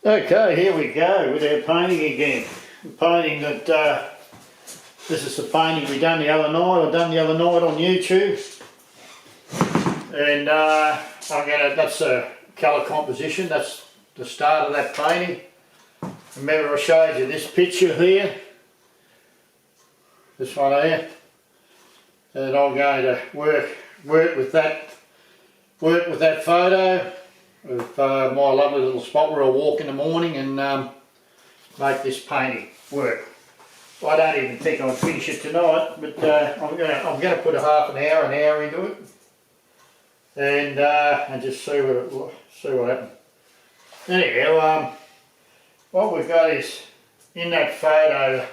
Okay, here we go with our painting again. The painting that, this is the painting we done the other night, on YouTube. And that's a colour composition, that's the start of that painting. Remember I showed you this picture here, this one here, and I'm going to work with that photo of my lovely little spot where I walk in the morning and make this painting work. I don't even think I'll finish it tonight, but I'm going to put a half an hour into it, and just see what happens. Anyhow, what we've got is in that photo.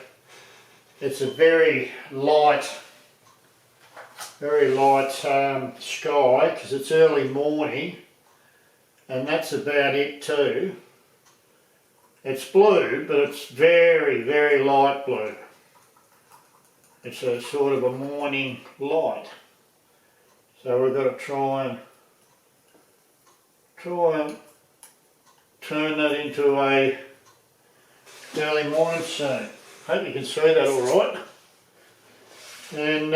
It's a very light sky because it's early morning. And that's about it too. It's blue, but it's very, very light blue. It's a sort of a morning light. So we've got to try and turn that into a early morning scene. Hope you can see that all right. And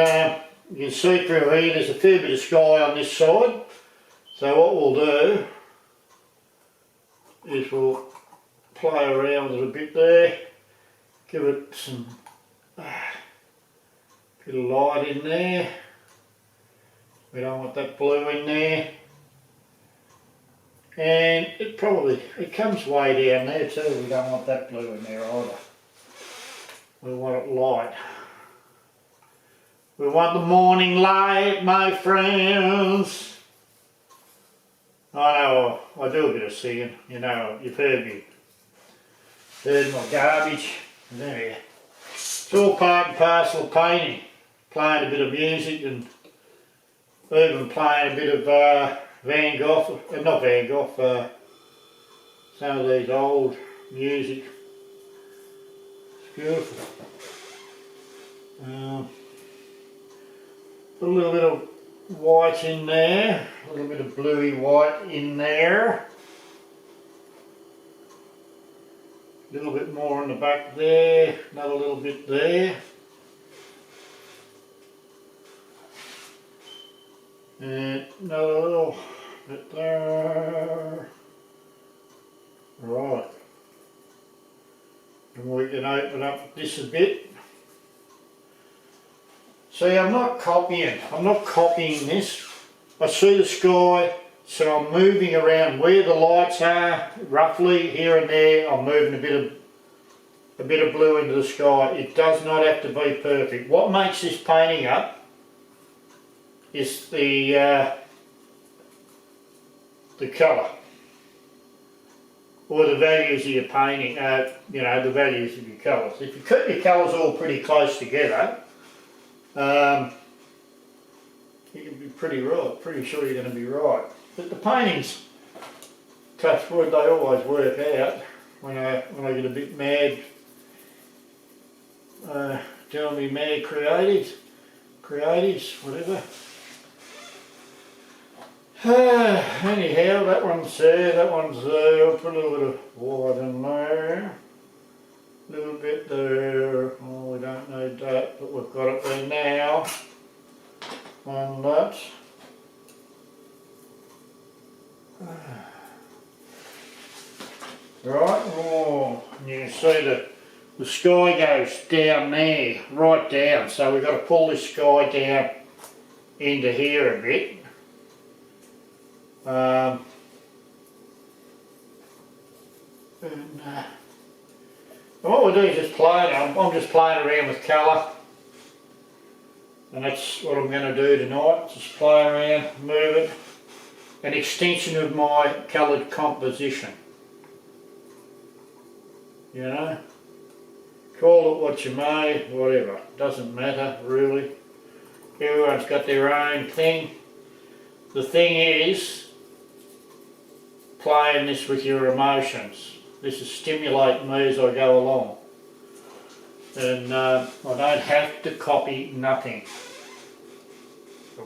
you can see through here there's a fair bit of sky on this side. So what we'll do is we'll play around with it a bit there, give it some bit of light in there. We don't want that blue in there, and it comes way down there too. We don't want that blue in there either. We want it light. We want the morning light, my friends. I know, I do a bit of singing, you know, you've heard my garbage. There. It's all part and parcel of painting, playing a bit of music and even playing a bit of some of these old music. It's beautiful. Put a little bit of white in there, a little bit of bluey white in there, a little bit more on the back there, another little bit there, and another little bit there. Right, and we can open up this a bit. See, I'm not copying this. I see the sky, so I'm moving around where the lights are, roughly here and there. I'm moving a bit of blue into the sky. It does not have to be perfect. What makes this painting up is the colour, or the values of your painting. You know, the values of your colours. If you keep your colours all pretty close together, you can be pretty sure you're going to be right. But the paintings, touch wood, they always work out when I get a bit mad, doing me mad creatives, whatever. Anyhow, that one's there, I'll put a little bit of white in there. A little bit there, oh we don't need that, but we've got it there now, and that. Right, oh, and you can see the sky goes down there, right down, so we've got to pull this sky down into here a bit. And what we'll do is just play it. I'm just playing around with colour, and that's what I'm going to do tonight. Just play around, move it, an extension of my coloured composition. You know, call it what you may, whatever, doesn't matter really. Everyone's got their own thing. The thing is, playing this with your emotions. This is stimulating me as I go along. And I don't have to copy nothing.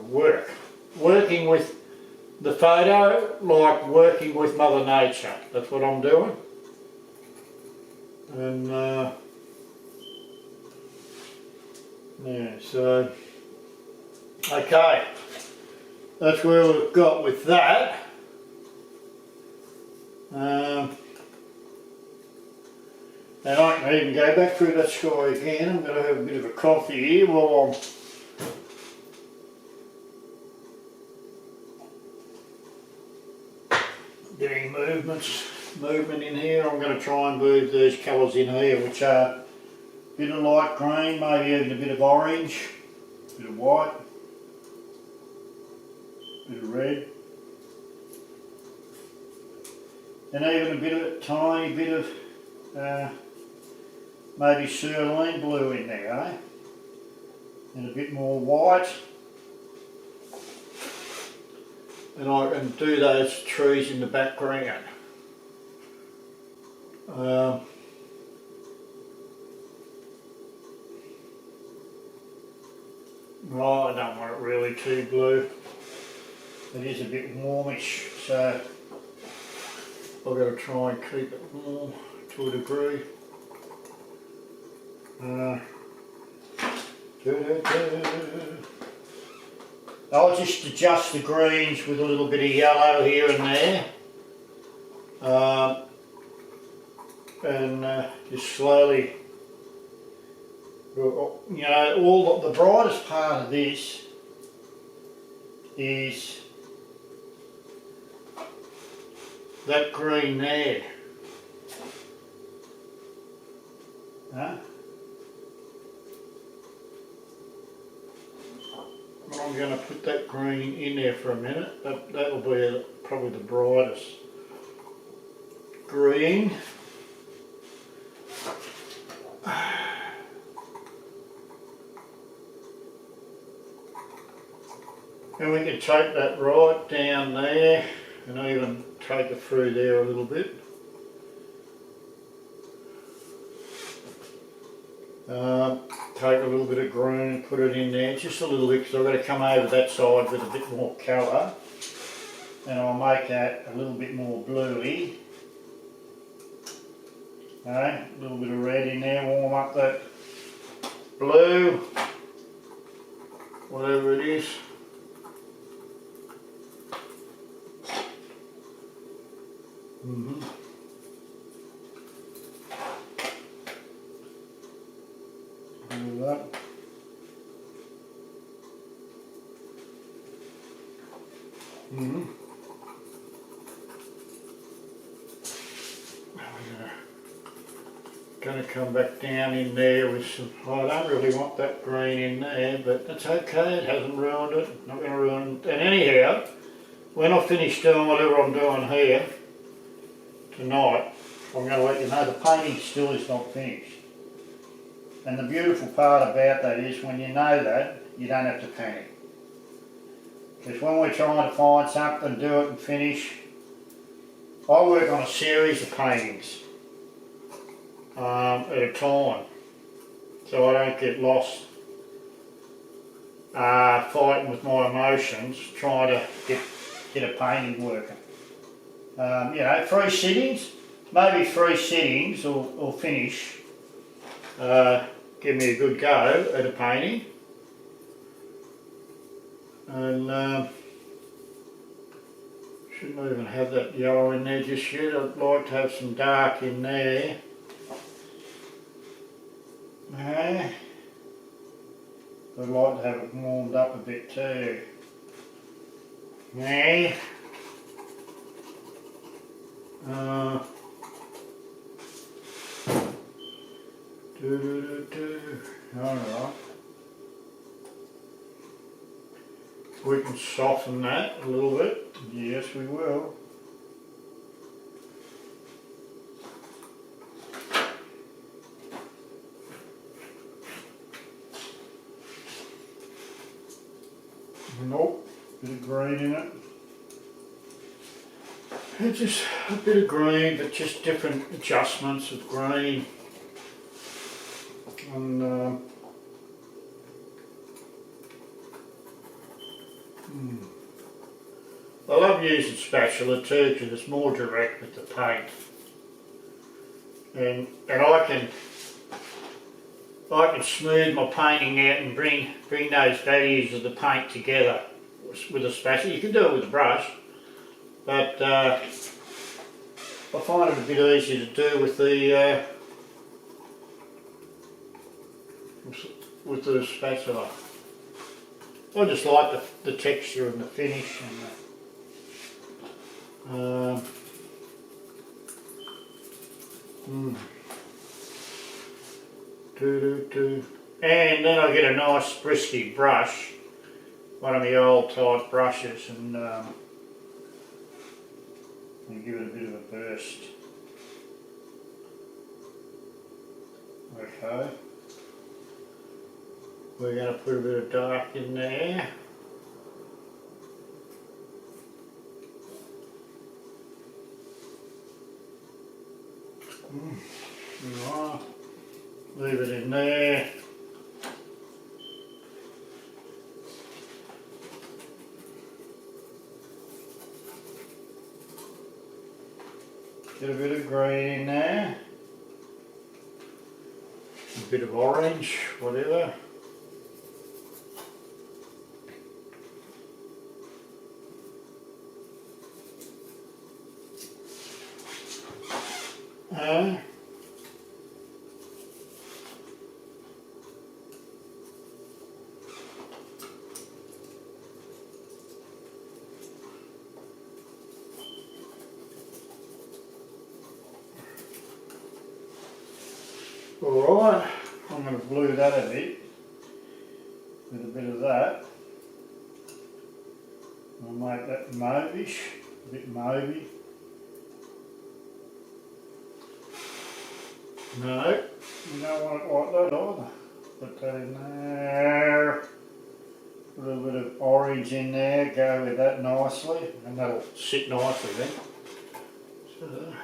Working with the photo like working with Mother Nature. That's what I'm doing. And yeah, so okay, that's where we've got with that. And I can even go back through that sky again. I'm going to have a bit of a coffee here while I'm getting movement in here. I'm going to try and move these colours in here, which are a bit of light green, maybe even a bit of orange, a bit of white, a bit of red, and even a bit of a tiny bit of maybe cerulean blue in there, eh? And a bit more white. And I can do those trees in the background. Oh, I don't want it really too blue. It is a bit warmish, so I've got to try and keep it warm to a degree. I'll just adjust the greens with a little bit of yellow here and there, and just slowly, you know, the brightest part of this is that green there. Huh? I'm going to put that green in there for a minute. That will be probably the brightest green. And we can take that right down there and even take it through there a little bit. Take a little bit of green, put it in there, just a little bit, because I've got to come over that side with a bit more colour, and I'll make that a little bit more bluey. A little bit of red in there, warm up that blue, whatever it is. Do that. Going to come back down in there with some, I don't really want that green in there, but that's okay, it hasn't ruined it, not going to ruin it. And anyhow, when I finish doing whatever I'm doing here tonight, I'm going to let you know the painting still is not finished. And the beautiful part about that is when you know that, you don't have to panic. Because when we're trying to find something, do it and finish, I work on a series of paintings at a time, so I don't get lost fighting with my emotions, trying to get a painting working. You know, 3 sittings, maybe 3 sittings will finish, give me a good go at a painting. And shouldn't even have that yellow in there just yet. I'd like to have some dark in there. I'd like to have it warmed up a bit too. Alright. We can soften that a little bit. Yes, we will. Nope, bit of green in it. It's just a bit of green, but just different adjustments of green. And I love using spatula too, because it's more direct with the paint. and I can smooth my painting out and bring those values of the paint together with a spatula. You can do it with a brush, but I find it a bit easier to do with the spatula. I just like the texture and the finish and and then I get a nice brisky brush, one of the old type brushes, and give it a bit of a burst. Okay, we're going to put a bit of dark in there. Right. Leave it in there. Get a bit of green in there. A bit of orange, whatever. Alright, I'm going to blue that a bit with a bit of that. I'll make that mauve-ish, a bit mauvey. No, you don't want it like that either. Put that in there. A little bit of orange in there, go with that nicely, and that'll sit nicely then. So,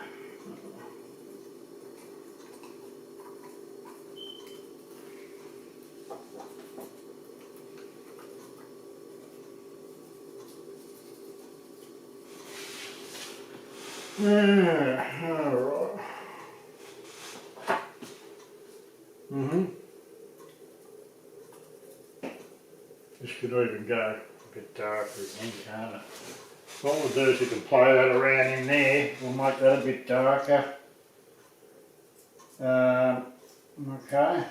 alright. This could even go a bit darker again, can't it? What we'll do is we can play that around in there. We'll make that a bit darker. Okay.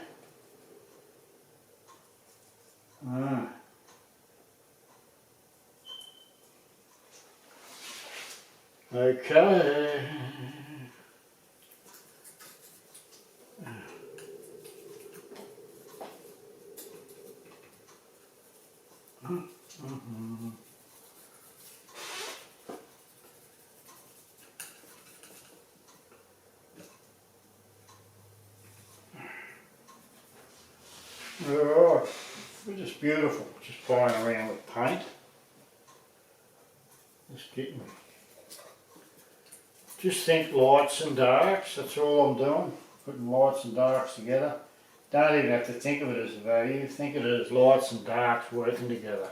Okay. Alright, it's just beautiful, just playing around with paint. Just think lights and darks, that's all I'm doing, putting lights and darks together. Don't even have to think of it as a value, think of it as lights and darks working together.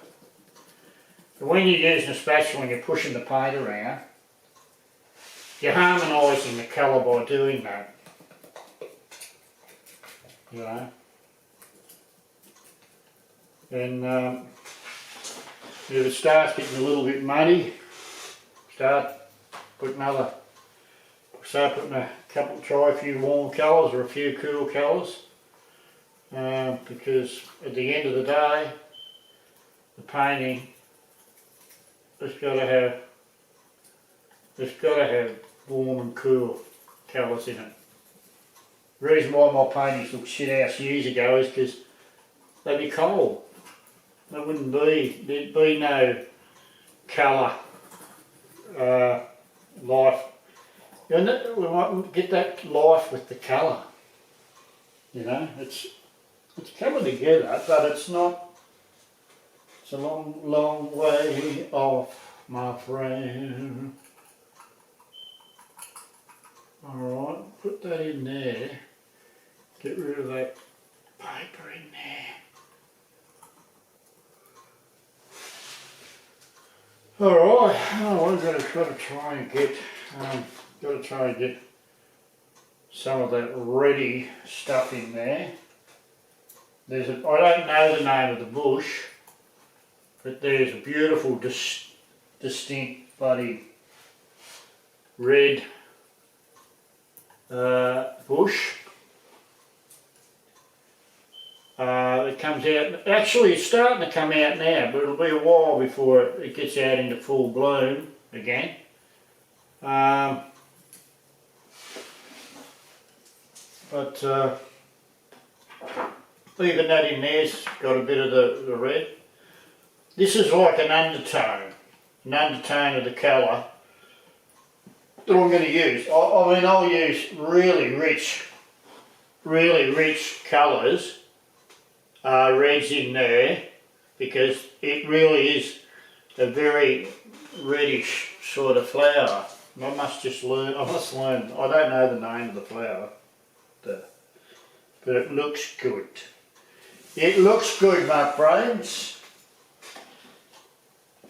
But when you're using a spatula and you're pushing the paint around, you're harmonising the colour by doing that. You know? And if it starts getting a little bit muddy, start putting a try a few warm colours or a few cool colours, because at the end of the day, the painting has got to have warm and cool colours in it. The reason why my paintings looked shit house years ago is because they'd be cold. There'd be no colour, life. We might get that life with the colour. You know, it's coming together, but it's not. It's a long, long way off, my friend. Alright, put that in there. Get rid of that paper in there. Alright, we're going to try and get some of that reddy stuff in there. I don't know the name of the bush, but there's a beautiful distinct bloody red bush. It comes out, actually it's starting to come out now, but it'll be a while before it gets out into full bloom again. But even that in there's got a bit of the red. This is like an undertone of the colour that I'm going to use. I mean, I'll use really rich colours, reds in there, because it really is a very reddish sort of flower. I must learn, I don't know the name of the flower, but it looks good. It looks good, my friends.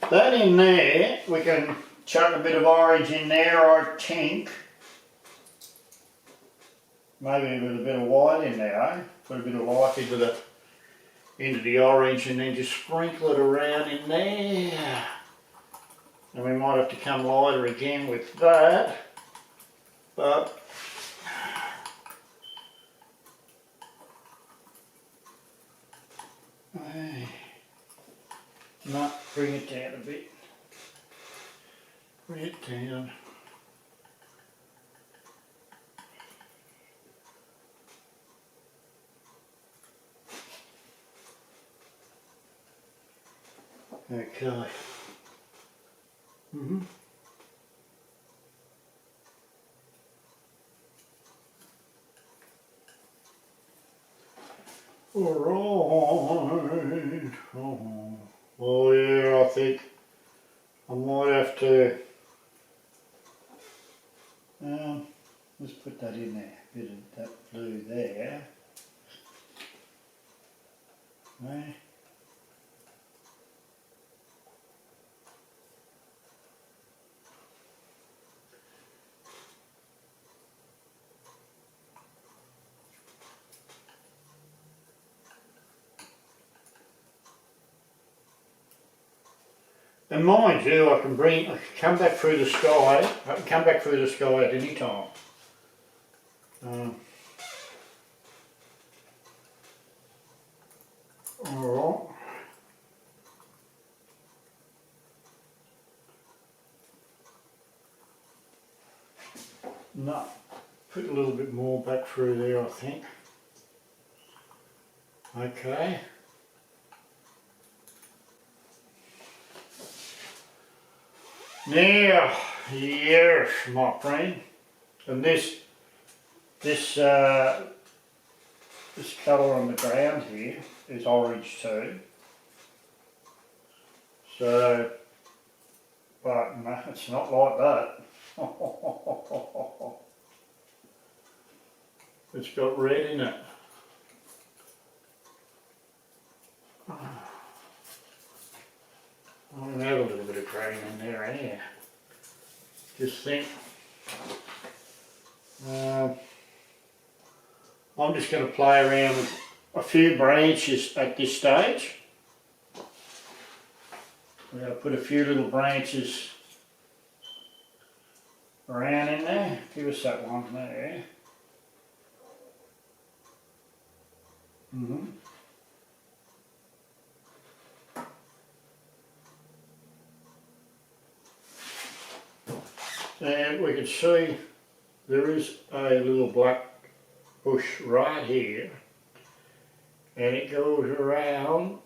That in there, we can chuck a bit of orange in there, I think. Maybe with a bit of white in there, eh? Put a bit of light into the orange and then just sprinkle it around in there. And we might have to come lighter again with that, but no, bring it down a bit. Bring it down. Okay. Alright. Oh yeah, I think I might have to let's put that in there, a bit of that blue there. Okay. And mind you, I can come back through the sky. I can come back through the sky at any time. Alright. No, put a little bit more back through there, I think. Okay. Now, yes, my friend, and this colour on the ground here is orange too. So, but no, it's not like that. It's got red in it. I'm going to have a little bit of green in there anyhow. Just think. I'm just going to play around with a few branches at this stage. We're going to put a few little branches around in there. Give us that one there. And we can see there is a little black bush right here, and it goes around.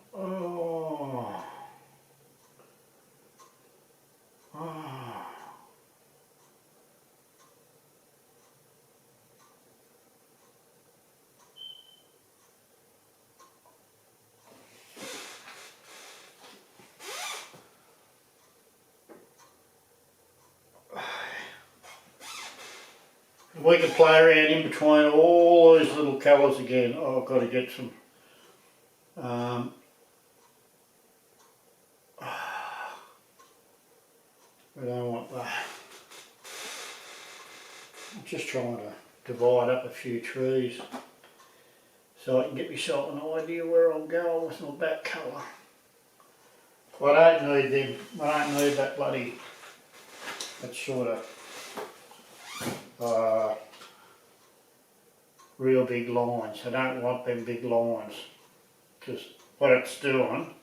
We can play around in between all those little colours again. Oh, I've got to get some. We don't want that. I'm just trying to divide up a few trees so I can get myself an idea where I'm going with my back colour. I don't need them, I don't need that bloody, that sort of real big lines. I don't want them big lines, because what it's doing,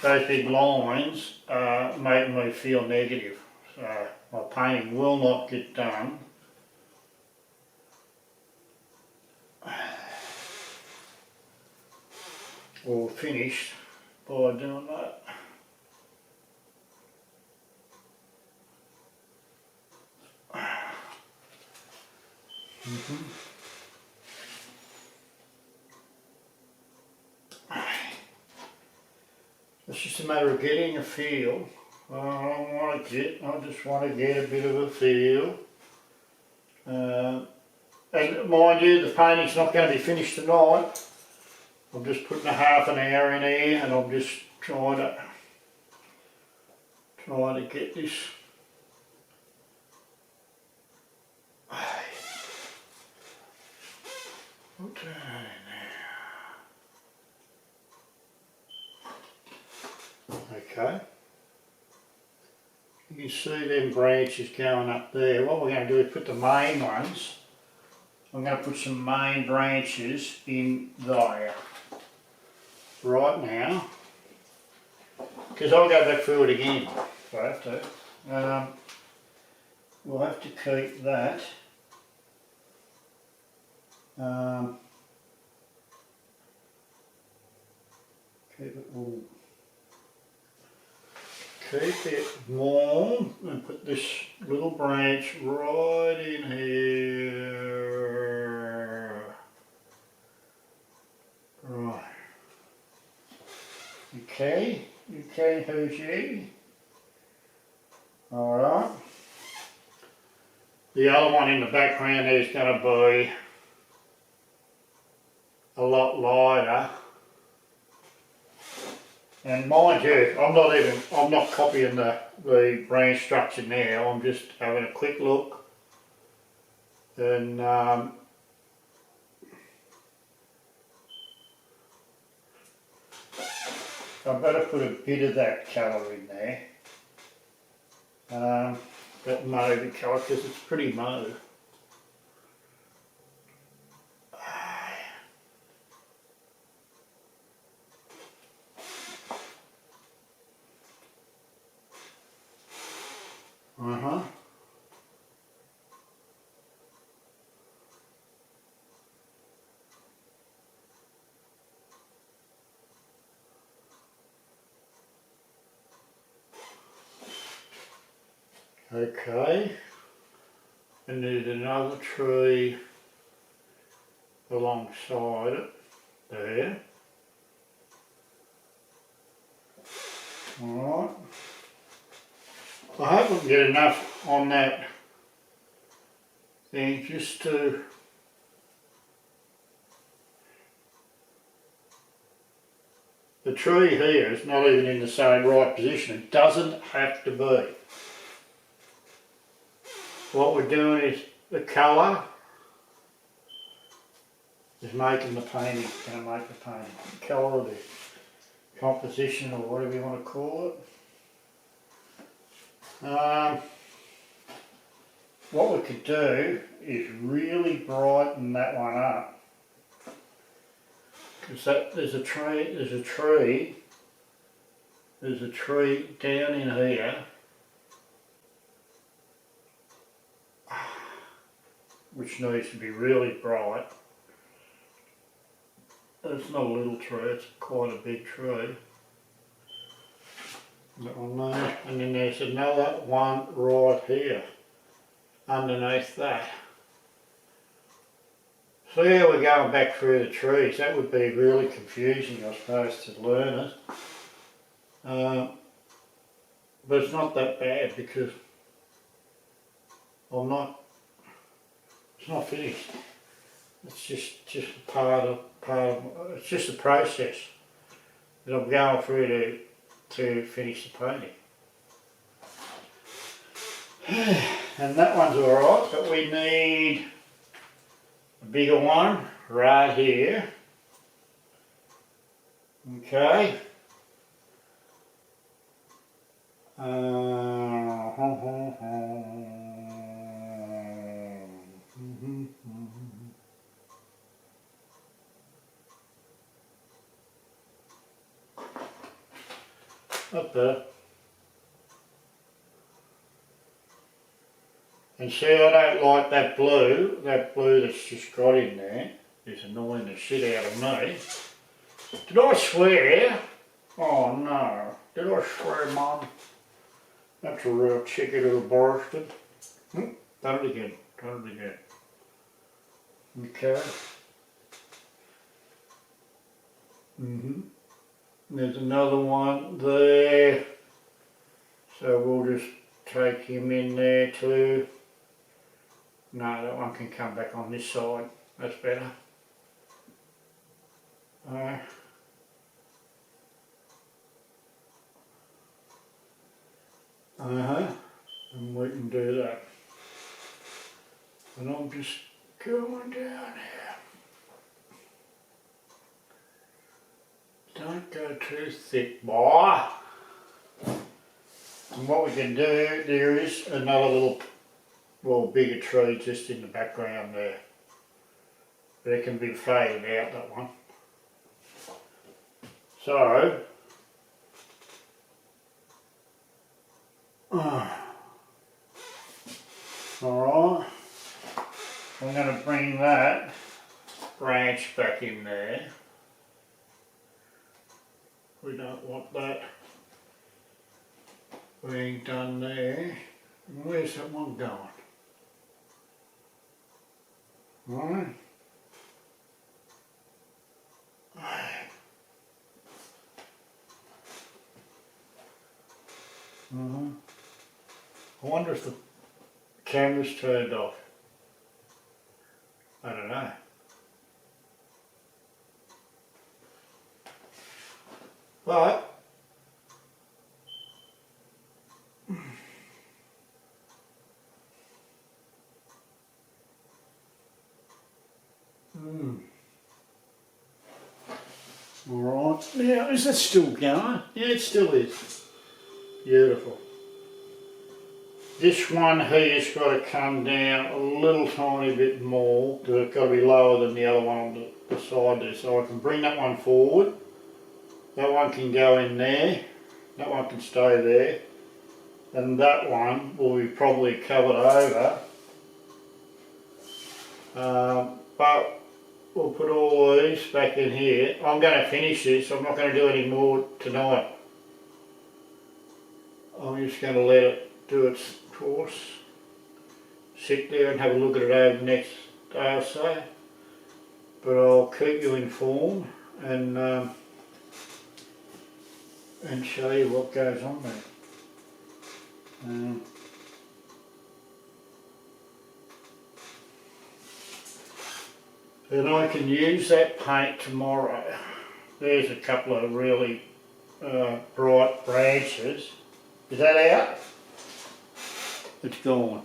those big lines are making me feel negative. So my painting will not get done or finished by doing that. It's just a matter of getting a feel. I just want to get a bit of a feel. And mind you, the painting's not going to be finished tonight. I'm just putting a half an hour in here, and I'm just trying to get this. Put that in there. Okay. You can see them branches going up there. What we're going to do is put the main ones. I'm going to put some main branches in there right now, because I'll go back through it again if I have to. We'll have to keep that. Keep it warm and put this little branch right in here. Right. Okay, Hoochie. Alright. The other one in the background is going to be a lot lighter. And mind you, I'm not copying the branch structure now, I'm just having a quick look. And I better put a bit of that colour in there. That mauve colour, because it's pretty mauve. Okay, and there's another tree alongside it there. Alright, I hope we can get enough on that thing just to the tree here is not even in the same right position. It doesn't have to be. What we're doing is the colour is making the painting, going to make the painting. The colour, the composition, or whatever you want to call it. What we could do is really brighten that one up, because there's a tree down in here which needs to be really bright. It's not a little tree, it's quite a big tree. That one there, and then there's another one right here, underneath that. So yeah, we're going back through the trees. That would be really confusing, I suppose, to learners. But it's not that bad, because it's not finished. It's just part of it's just a process that I'm going through to finish the painting. And that one's alright, but we need a bigger one right here. Okay. Up there. And see, I don't like that blue that's just got in there. It's annoying the shit out of me. Did I swear? Oh no. Did I swear, Mum? That's a real cheeky little bastard. Done it again. Okay. There's another one there. So we'll just take him in there too. No, that one can come back on this side. That's better. And we can do that. And I'm just going down here. Don't go too thick, boy. And what we can do, there is another little, well, bigger tree just in the background there. But it can be faded out, that one. So, alright, I'm going to bring that branch back in there. We don't want that being done there. Where's that one going? Right. I wonder if the camera's turned off. I don't know. But alright. Now, is that still going? Yeah, it still is. Beautiful. This one here's got to come down a little tiny bit more because it's got to be lower than the other one on the side there. So I can bring that one forward. That one can go in there. That one can stay there. And that one will be probably covered over. But we'll put all these back in here. I'm going to finish this. I'm not going to do any more tonight. I'm just going to let it do its course. Sit there and have a look at it over the next day or so. But I'll keep you informed and show you what goes on there. And I can use that paint tomorrow. There's a couple of really bright branches. Is that out? It's gone.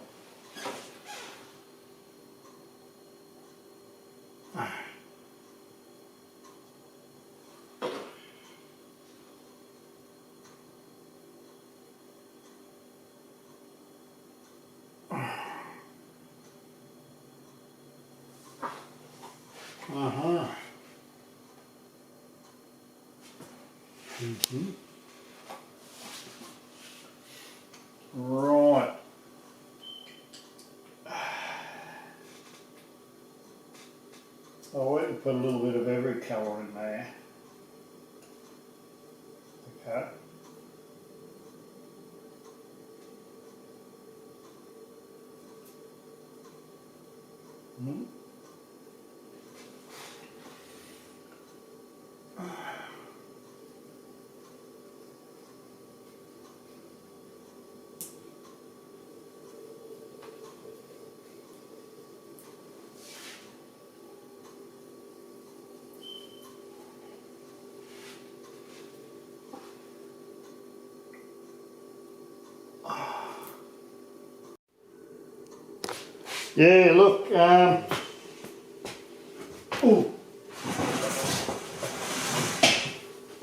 Right. I want to put a little bit of every colour in there. Okay. Yeah, look,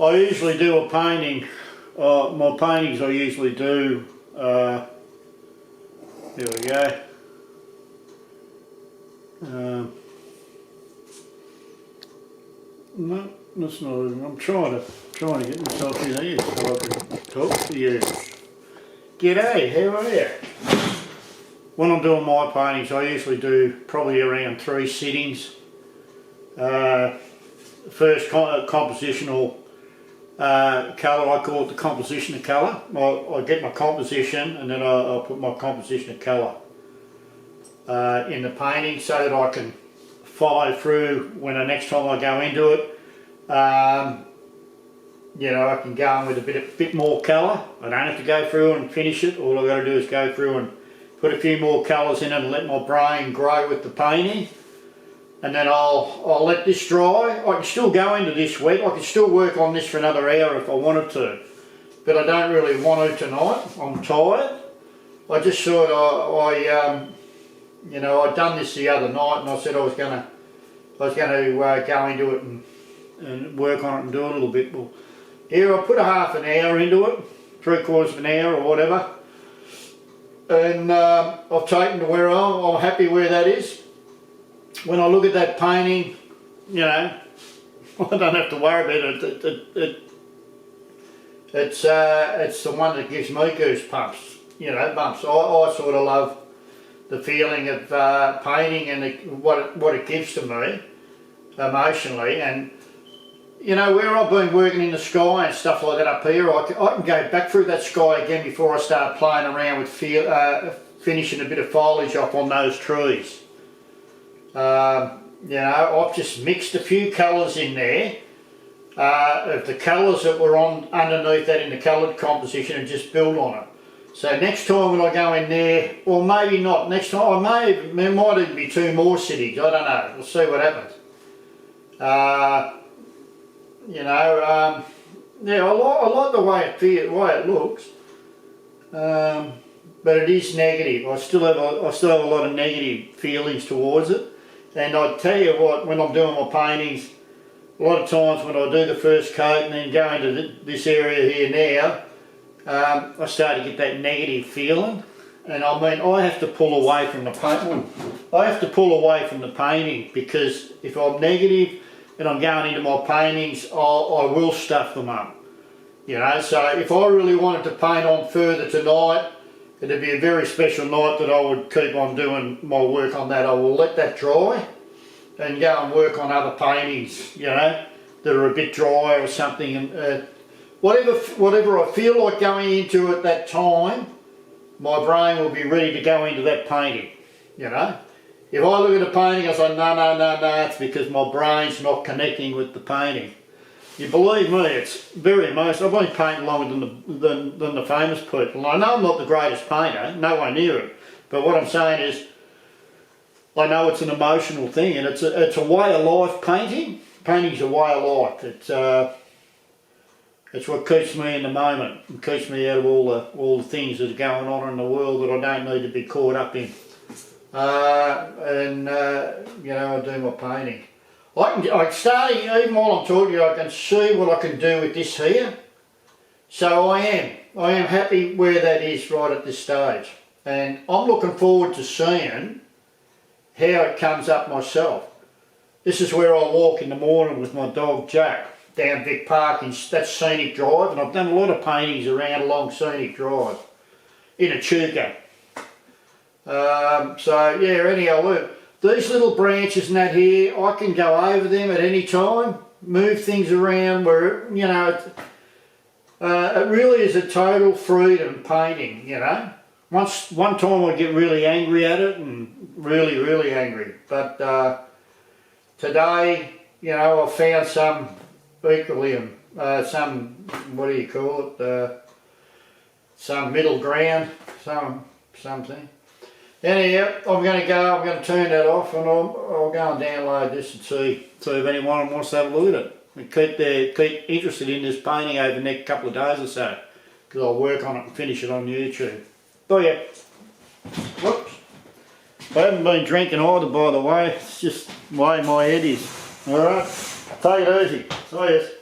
I usually do a painting, my paintings I usually do, here we go. No, that's not even, I'm trying to get myself in here so I can talk to you. G'day, how are you? When I'm doing my paintings I usually do probably around 3 sittings. First compositional colour, I call it the composition of colour. I get my composition and then I'll put my composition of colour in the painting so that I can follow through when the next time I go into it. You know, I can go in with a bit more colour. I don't have to go through and finish it. All I've got to do is go through and put a few more colours in it and let my brain grow with the painting. And then I'll let this dry. I can still go into this wet. I can still work on this for another hour if I wanted to. But I don't really want to tonight. I'm tired. I just thought you know, I'd done this the other night and I said I was going to go into it and work on it and do a little bit. Well, here I put a half an hour into it, 3/4 of an hour or whatever. And I've taken to where I'm happy where that is. When I look at that painting, you know, I don't have to worry about it. It's the one that gives me goosebumps, you know, bumps. I sort of love the feeling of painting and what it gives to me emotionally. And you know, where I've been working in the sky and stuff like that up here, I can go back through that sky again before I start playing around with finishing a bit of foliage off on those trees. You know, I've just mixed a few colours in there of the colours that were underneath that in the coloured composition and just build on it. So next time when I go in there, or maybe not, next time there might even be 2 more sittings, I don't know, we'll see what happens. You know, yeah, I like the way it looks, but it is negative. I still have a lot of negative feelings towards it. And I tell you what, when I'm doing my paintings, a lot of times when I do the first coat and then go into this area here now, I start to get that negative feeling, and I mean I have to pull away from the painting. I have to pull away from the painting because if I'm negative and I'm going into my paintings, I will stuff them up. You know, so if I really wanted to paint on further tonight, it'd be a very special night that I would keep on doing my work on that. I will let that dry and go and work on other paintings, you know, that are a bit dry or something. And whatever I feel like going into at that time, my brain will be ready to go into that painting, you know. If I look at a painting, I say, no, it's because my brain's not connecting with the painting. You believe me, it's very emotional. I've been painting longer than the famous people. I know I'm not the greatest painter, nowhere near it. But what I'm saying is, I know it's an emotional thing, and it's a way of life. Painting's a way of life. It's what keeps me in the moment. It keeps me out of all the things that are going on in the world that I don't need to be caught up in. You know, I do my painting. Even while I'm talking to you, I can see what I can do with this here. So I am happy where that is right at this stage. And I'm looking forward to seeing how it comes up myself. This is where I walk in the morning with my dog Jack down Vic Park, and that's Scenic Drive, and I've done a lot of paintings around along Scenic Drive in Echuca. So yeah, anyhow, look, these little branches and that here, I can go over them at any time, move things around where, you know, it really is a total freedom painting, you know. One time I get really angry at it, and really angry, but today, you know, I found some equilibrium, some, what do you call it, some middle ground, something. Anyhow, I'm going to turn that off, and I'll go and download this and see if anyone wants to have a look at it. And keep interested in this painting over the next couple of days or so, because I'll work on it and finish it on YouTube. Oh yeah, whoops. I haven't been drinking either, by the way. It's just the way my head is. Alright, take it easy. See you.